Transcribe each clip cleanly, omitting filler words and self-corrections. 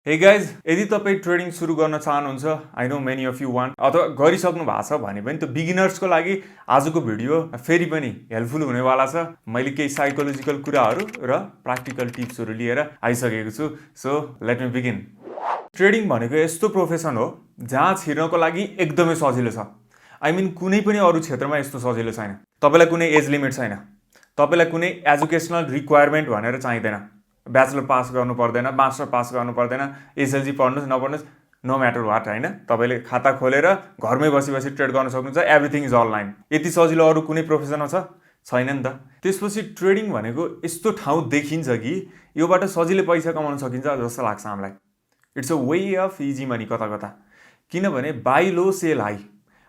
Hey guys, यदि तपाईँ trading सुरु गर्न चाहनुहुन्छ, I know many of you want अथवा गरिसक्नु भएको छ भने पनि त्यो बिगिनर्सको लागि आजको भिडियो फेरि पनि हेल्पफुल हुनेवाला छ। मैले केही साइकोलोजिकल कुराहरू र प्र्याक्टिकल टिप्सहरू लिएर आइसकेको छु। So let me begin. Trading भनेको यस्तो प्रोफेसन हो जहाँ छिर्नको लागि एकदमै सजिलो छ। आई मिन कुनै पनि अरू क्षेत्रमा यस्तो सजिलो छैन। तपाईँलाई कुनै एज लिमिट छैन, तपाईँलाई कुनै एजुकेसनल रिक्वायरमेन्ट भनेर चाहिँदैन। ब्याचलर पास गर्नु पर्दैन, मास्टर पास गर्नु पर्दैन, एसएलजी पढ्नुहोस् नपढ्नुहोस्, नो म्याटर वाट, होइन। तपाईँले खाता खोलेर घरमै बसी बसी ट्रेड गर्न सक्नुहुन्छ। Everything is online. यति सजिलो अरू कुनै प्रोफेसनमा छैन नि त। त्यसपछि ट्रेडिङ भनेको यस्तो ठाउँ देखिन्छ कि योबाट सजिलै पैसा कमाउन सकिन्छ जस्तो लाग्छ हामीलाई। It's a way of easy money कता कता। किनभने बाई लो सेल हाई।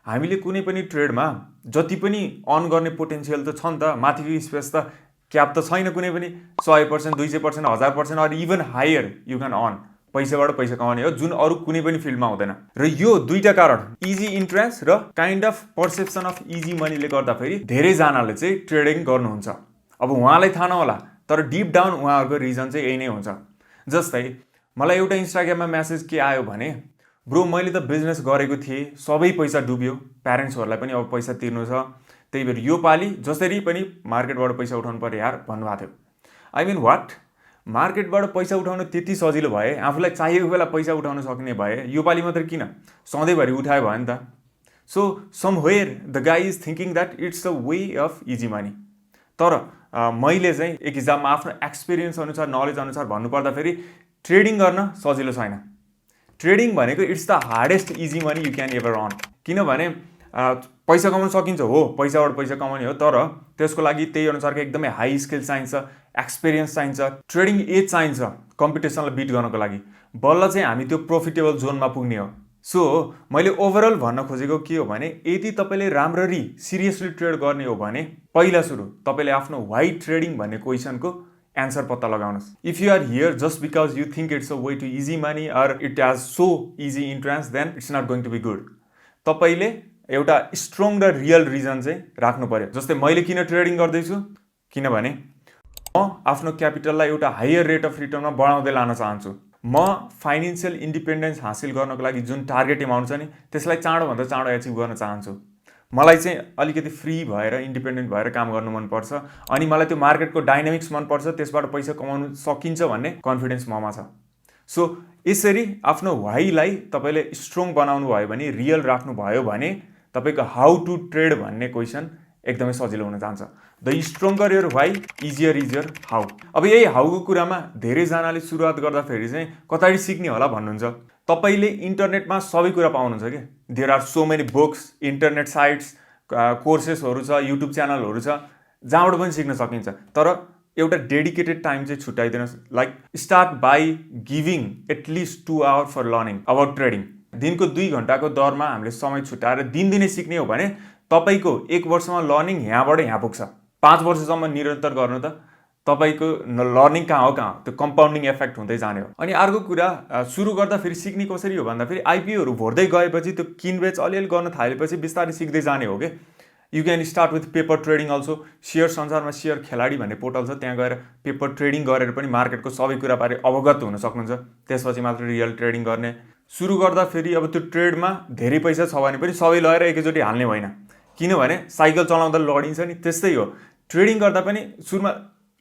हामीले कुनै पनि ट्रेडमा जति पनि अर्न गर्ने पोटेन्सियल त छ नि त, माथिको स्पेस त क्याप त छैन कुनै पनि। 100%, 200%, 1000% or even higher you can earn. पैसाबाट पैसा कमाउने हो, जुन अरू कुनै पनि फिल्डमा हुँदैन। र यो दुईटा कारण, इजी इन्ट्रेन्स र kind of perception of easy मनीले गर्दाखेरि धेरैजनाले चाहिँ ट्रेडिङ गर्नुहुन्छ। अब उहाँलाई थाहा नहोला, तर डिप डाउन उहाँहरूको रिजन चाहिँ यही नै हुन्छ। जस्तै मलाई एउटा इन्स्टाग्राममा म्यासेज के आयो भने, ब्रो मैले त बिजनेस गरेको थिएँ, सबै पैसा डुब्यो, प्यारेन्ट्सहरूलाई पनि अब पैसा तिर्नु छ, त्यही भएर यो पालि जसरी पनि मार्केटबाट पैसा उठाउनु पर्यो यार भन्नुभएको थियो। I mean what? मार्केटबाट पैसा उठाउनु त्यति सजिलो भए, आफूलाई चाहिएको बेला पैसा उठाउन सक्ने भए, यो पालि मात्र किन, सधैँभरि उठायो भयो नि त। So somewhere the guy is thinking that it's a way of easy money. तर मैले चाहिँ एक हिसाबमा आफ्नो एक्सपिरियन्स अनुसार, नलेज अनुसार भन्नुपर्दाखेरि ट्रेडिङ गर्न सजिलो छैन। ट्रेडिङ भनेको it's the hardest easy money you can ever earn. किनभने पैसा कमाउन सकिन्छ हो, पैसाबाट पैसा कमाउने हो, तर त्यसको लागि त्यही अनुसारको एकदमै हाई स्किल चाहिन्छ, एक्सपिरियन्स चाहिन्छ, ट्रेडिङ एज चाहिन्छ कम्पिटिसनलाई बिट गर्नको लागि। बल्ल चाहिँ हामी त्यो प्रोफिटेबल जोनमा पुग्ने हो। सो मैले ओभरअल भन्न खोजेको के हो भने, यदि तपाईँले राम्ररी सिरियसली ट्रेड गर्ने हो भने पहिला सुरु तपाईँले आफ्नो वाइ ट्रेडिङ भन्ने क्वेसनको एन्सर पत्ता लगाउनुहोस्। If you are here just because you think it's a way to easy money or it has so easy entrance, then it's not going to be good. तपाईँले एउटा स्ट्रङ र real reason चाहिँ राख्नु पर्यो। जस्तै मैले किन ट्रेडिङ गर्दैछु, किनभने म आफ्नो क्यापिटललाई एउटा हायर रेट अफ रिटर्नमा बढाउँदै लान चाहन्छु। म फाइनेन्सियल इन्डिपेन्डेन्स हासिल गर्नको लागि जुन टार्गेट एमाउन्ट छ नि, त्यसलाई चाँडोभन्दा चाँडो एचिभ गर्न चाहन्छु। मलाई चाहिँ अलिकति फ्री भएर, इन्डिपेन्डेन्ट भएर काम गर्नु मनपर्छ, अनि मलाई त्यो मार्केटको डाइनामिक्स मनपर्छ, त्यसबाट पैसा कमाउनु सकिन्छ भन्ने कन्फिडेन्स ममा छ। सो यसरी आफ्नो वाइलाई तपाईँले स्ट्रङ बनाउनु भयो भने, रियल राख्नु भयो भने, तपाईँको हाउ टु ट्रेड भन्ने क्वेसन एकदमै सजिलो हुन जान्छ। The stronger your why, easier is your how. अब यही हाउको कुरामा धेरैजनाले सुरुवात गर्दाखेरि चाहिँ कताडि सिक्ने होला भन्नुहुन्छ। तपाईँले इन्टरनेटमा सबै कुरा पाउनुहुन्छ कि। There are so many books, internet sites, कोर्सेसहरू छ, युट्युब च्यानलहरू छ, जहाँबाट पनि सिक्न सकिन्छ। तर एउटा डेडिकेटेड टाइम चाहिँ छुट्याइदिनुहोस्। Like start by giving at least 2 hour for learning about trading. दिनको 2 घन्टाको दरमा हामीले समय छुट्याएर दिनदिनै सिक्ने हो भने तपाईँको 1 वर्षमा लर्निङ यहाँबाट यहाँ पुग्छ। 5 वर्षसम्म निरन्तर गर्नु त तपाईँको लर्निङ कहाँ हो, त्यो कम्पाउन्डिङ इफेक्ट हुँदै जाने हो। अनि अर्को कुरा, सुरु गर्दा फेरि सिक्ने कसरी हो भन्दाखेरि आइपिओहरू भर्दै गएपछि, त्यो किनबेच अलिअलि गर्न थालेपछि बिस्तारै सिक्दै जाने हो कि। You can start with paper trading also. Share संसारमा सेयर खेलाडी भन्ने पोर्टल छ, त्यहाँ गएर पेपर ट्रेडिङ गरेर पनि मार्केटको सबै कुराबारे अवगत हुन सक्नुहुन्छ। त्यसपछि मात्र रियल ट्रेडिङ गर्ने। सुरु गर्दा फेरि अब त्यो ट्रेडमा धेरै पैसा छ भने पनि सबै लगेर एकैचोटि हाल्ने होइन, किनभने साइकल चलाउँदा लडिन्छ नि। त्यस्तै हो, ट्रेडिङ गर्दा पनि सुरुमा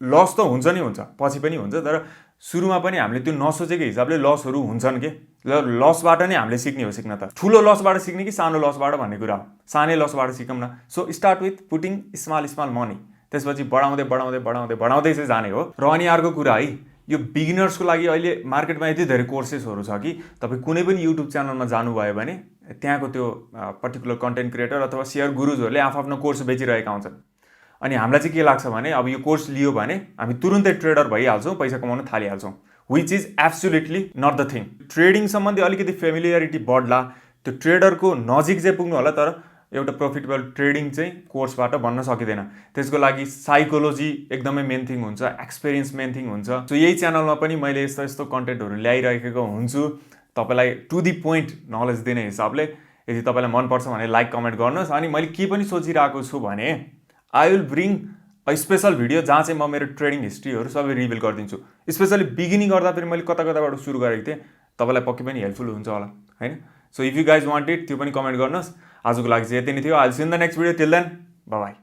लस त हुन्छ नि हुन्छ, पछि पनि हुन्छ, तर सुरुमा पनि हामीले त्यो नसोचेको हिसाबले लसहरू हुन्छन् कि। लसबाट नै हामीले सिक्ने हो। सिक्न त ठुलो लसबाट सिक्ने कि सानो लसबाट भन्ने कुरा हो। सानै लसबाट सिकौँ न। So start with putting small money, त्यसपछि बढाउँदै बढाउँदै बढाउँदै बढाउँदै चाहिँ जाने हो। र अनि अर्को कुरा है, यो बिगिनर्सको लागि अहिले मार्केटमा यति धेरै कोर्सेसहरू छ कि तपाईँ कुनै पनि युट्युब च्यानलमा जानुभयो भने त्यहाँको त्यो पर्टिकुलर कन्टेन्ट क्रिएटर अथवा सेयर गुरुजहरूले आफ्नो कोर्स बेचिरहेका हुन्छन्। अनि हामीलाई चाहिँ के लाग्छ भने, अब यो कोर्स लियो भने हामी तुरुन्तै ट्रेडर भइहाल्छौँ, पैसा कमाउन थालिहाल्छौँ, which is absolutely not the thing. Trading सम्बन्धी अलिकति फेमिलियरिटी बढ्ला, त्यो ट्रेडरको नजिक चाहिँ पुग्नु होला, तर एउटा प्रोफिटेबल ट्रेडिङ चाहिँ कोर्सबाट बन्न सकिँदैन। त्यसको लागि साइकोलोजी एकदमै मेन थिङ हुन्छ, एक्सपिरियन्स मेन थिङ हुन्छ। सो यही च्यानलमा पनि मैले यस्तो यस्तो कन्टेन्टहरू ल्याइरहेको हुन्छु तपाईँलाई टु दी पोइन्ट नलेज दिने हिसाबले। यदि तपाईँलाई मनपर्छ भने लाइक कमेन्ट गर्नुहोस्। अनि मैले के पनि सोचिरहेको छु भने, I will bring a special video जहाँ चाहिँ म मेरो ट्रेडिङ हिस्ट्रीहरू सबै रिभिल गरिदिन्छु। स्पेशली बिगिनिङ गर्दा पनि मैले कता कताबाट सुरु गरेको थिएँ, तपाईँलाई पक्कै पनि हेल्पफुल हुन्छ होला हैन। So if you guys want it त्यो पनि कमेन्ट गर्नुहोस्। आजको लागि चाहिँ यति नै थियो। I will see in the next video. Till then bye by.